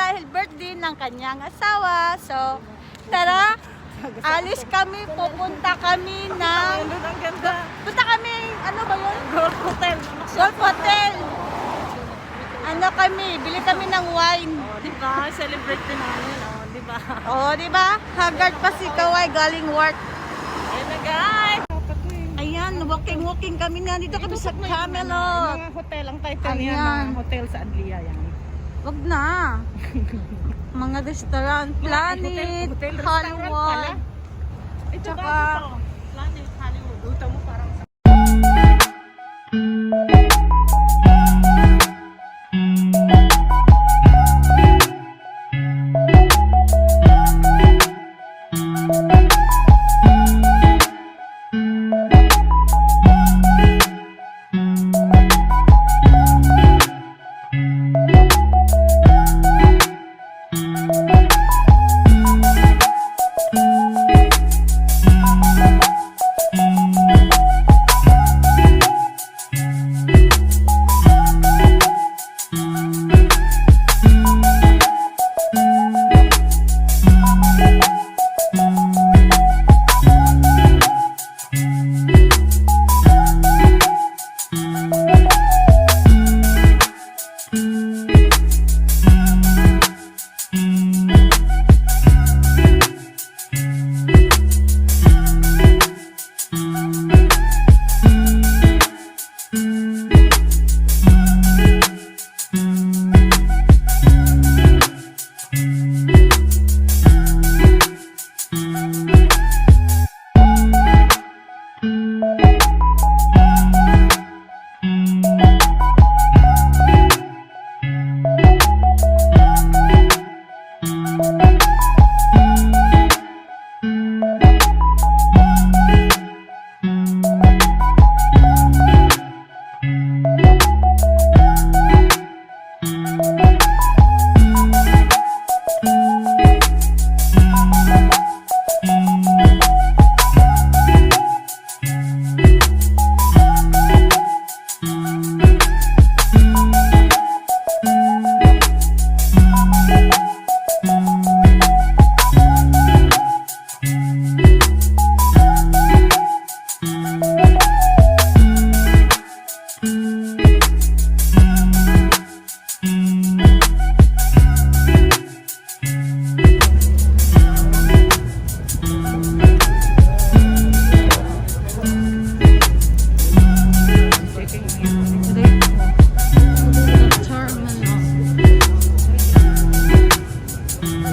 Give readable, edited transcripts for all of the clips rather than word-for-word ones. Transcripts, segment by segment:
dahil birthday ng kanyang asawa. So, tara, alis kami, pupunta kami ng... Ang ganda. Punta kami, ano ba yun? Golf Hotel. Golf Hotel. Ano kami, bili kami ng wine. Oh, di ba? Celebrate din namin. Oh, di ba? Oo, di ba? Haggard pa si Kawai galing work. Ayan na guys. Ayan, walking kami na. Dito kami sa Camelot. Mga hotel ang title niya. Ayan. Mga hotel sa Adlia yan. Wag na. Mga restaurant, Planet, hotel, restaurant pala. Hollywood. Ito Tsaka- ba ito? Planet, Hollywood. Uta mo parang sa...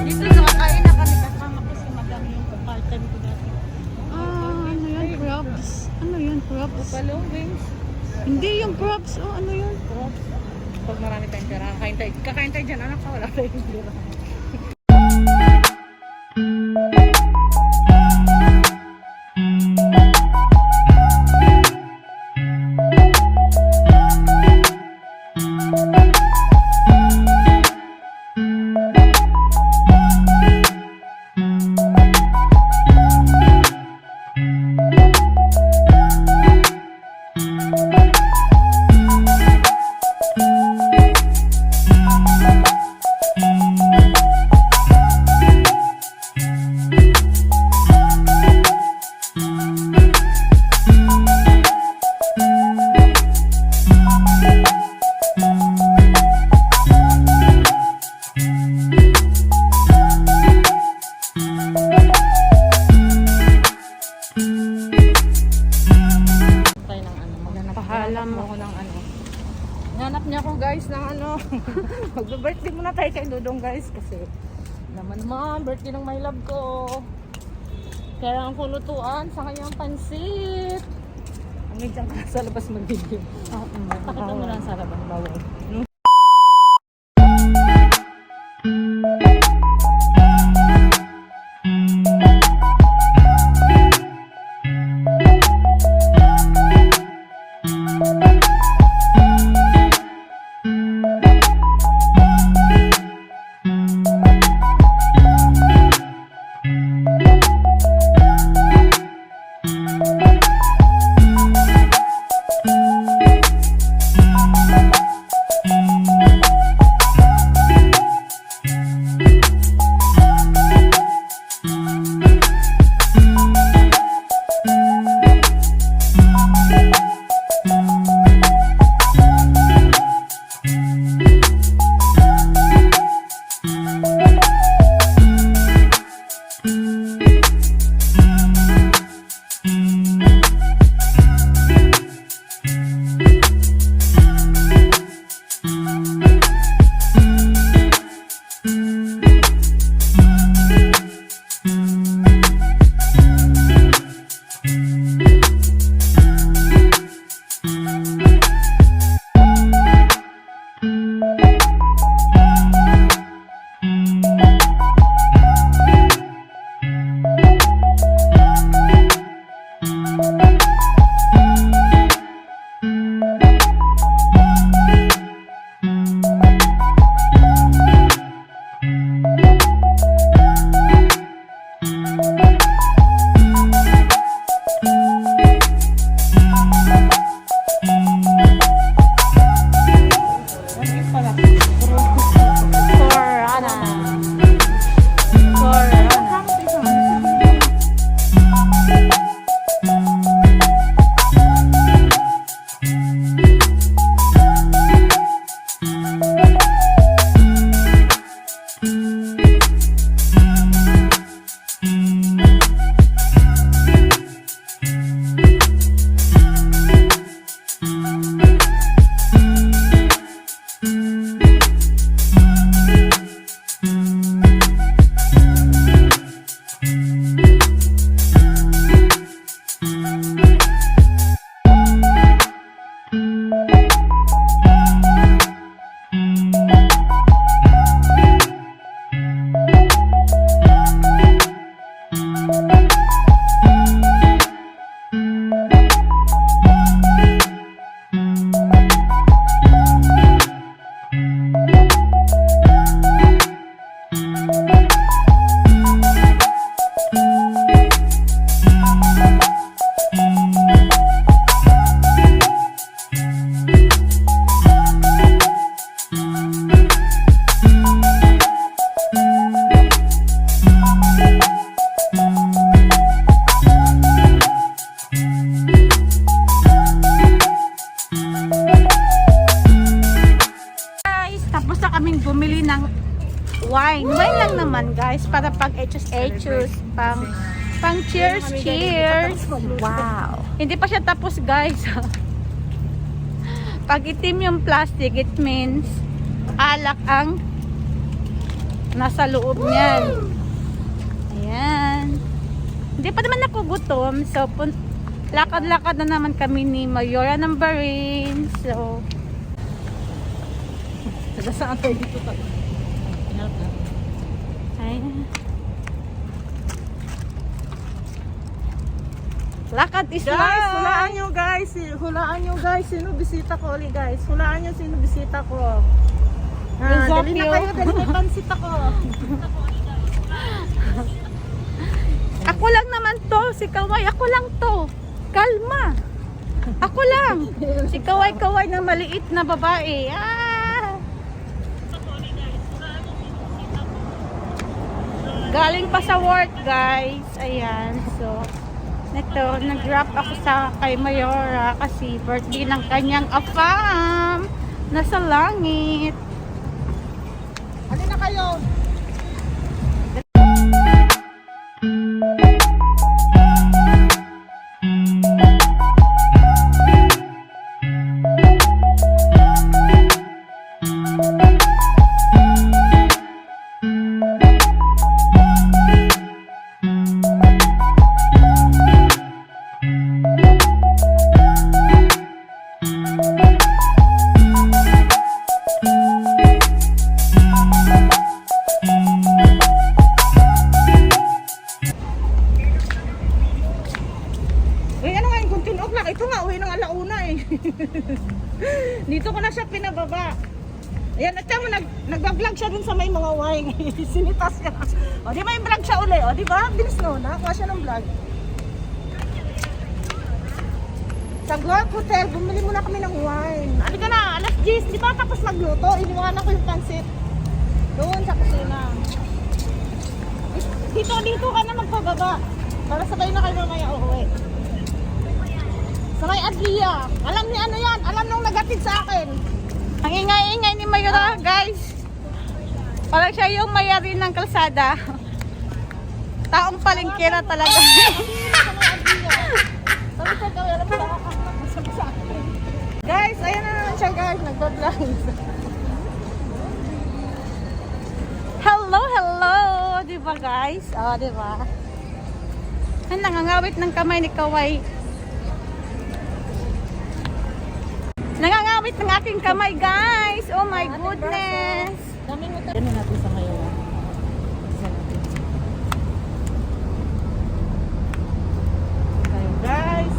Dito nakakain na kami kasama ko si Madam yung part-time ko dati. Ano yan? Props? Ano yan? Props? Buffalo wings. Hindi yung props. Oh, ano yun? Pag marami tayong pera, kakain tayo dyan. Anak ka, wala tayong pera. Pahalam mo. Ako ng ano. Nanap niya ako guys ng ano. Magbe-birthday muna tayo kay Dudong guys kasi naman birthday ng my love ko. Kaya ang kulutuan sa kanyang pansit. Ang medyan ka sa labas mag-video. Pakita mo lang sa labas bawal. guys, para pag echos, pang cheers, cheers. Wow. Hindi pa siya tapos, guys. Pag itim yung plastic, it means alak ang nasa loob niyan. Ayan. Hindi pa naman ako gutom. So, lakad-lakad na naman kami ni Mayora ng Barin. So, Saan tayo dito tayo? ayan. Lakad is Guys, life. hulaan nyo guys. Hulaan nyo guys. Sino bisita ko ulit guys? Hulaan nyo sino bisita ko. We'll drop Dali na you. kayo. Dali may pansit ako. Ako lang naman to. Si Kaway, ako lang to. Kalma. Ako lang. Si Kaway na maliit na babae. Galing pa sa work, guys. Ayan. So, neto, nag-drop ako sa kay Mayora kasi birthday ng kanyang afam. Nasa langit. Halina na kayo. Uy, ano nga yung kuntin o'clock? Ito nga, uwi ng alauna eh. Dito ko na siya pinababa. Ayan, at mo, nag-vlog siya dun sa may mga wine. Sinitas siya. O, di may vlog siya uli. O, di ba? Bilis no, nakakuha siya ng vlog. Sa Globe Hotel, bumili muna kami ng wine. Ano ka na, alas 10, di ba tapos magluto? Iniwanan ko yung pansit. Doon sa kusina. Dito ka na magpababa. Para sabay na kayo mamaya uuwi. Sa may Adlia. Alam ni ano yan. Alam nung nagatid sa akin. Ang ingay-ingay ni Mayora, guys. Parang siya yung mayari ng kalsada. Taong palengkera talaga. Sa may Adlia. Sabi ko, gawin alam mo nakakakasama sa akin. Guys, ayan na naman siya guys. Nagpa-vlog. Hello, hello. Diba, guys? O, diba? Ay, nangangawit ng kamay ni Kaway. Nangangawit ng aking kamay, guys. Oh my goodness. Daming utang. Yan natin sa ngayon. Tayo guys.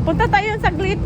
Punta tayo saglit.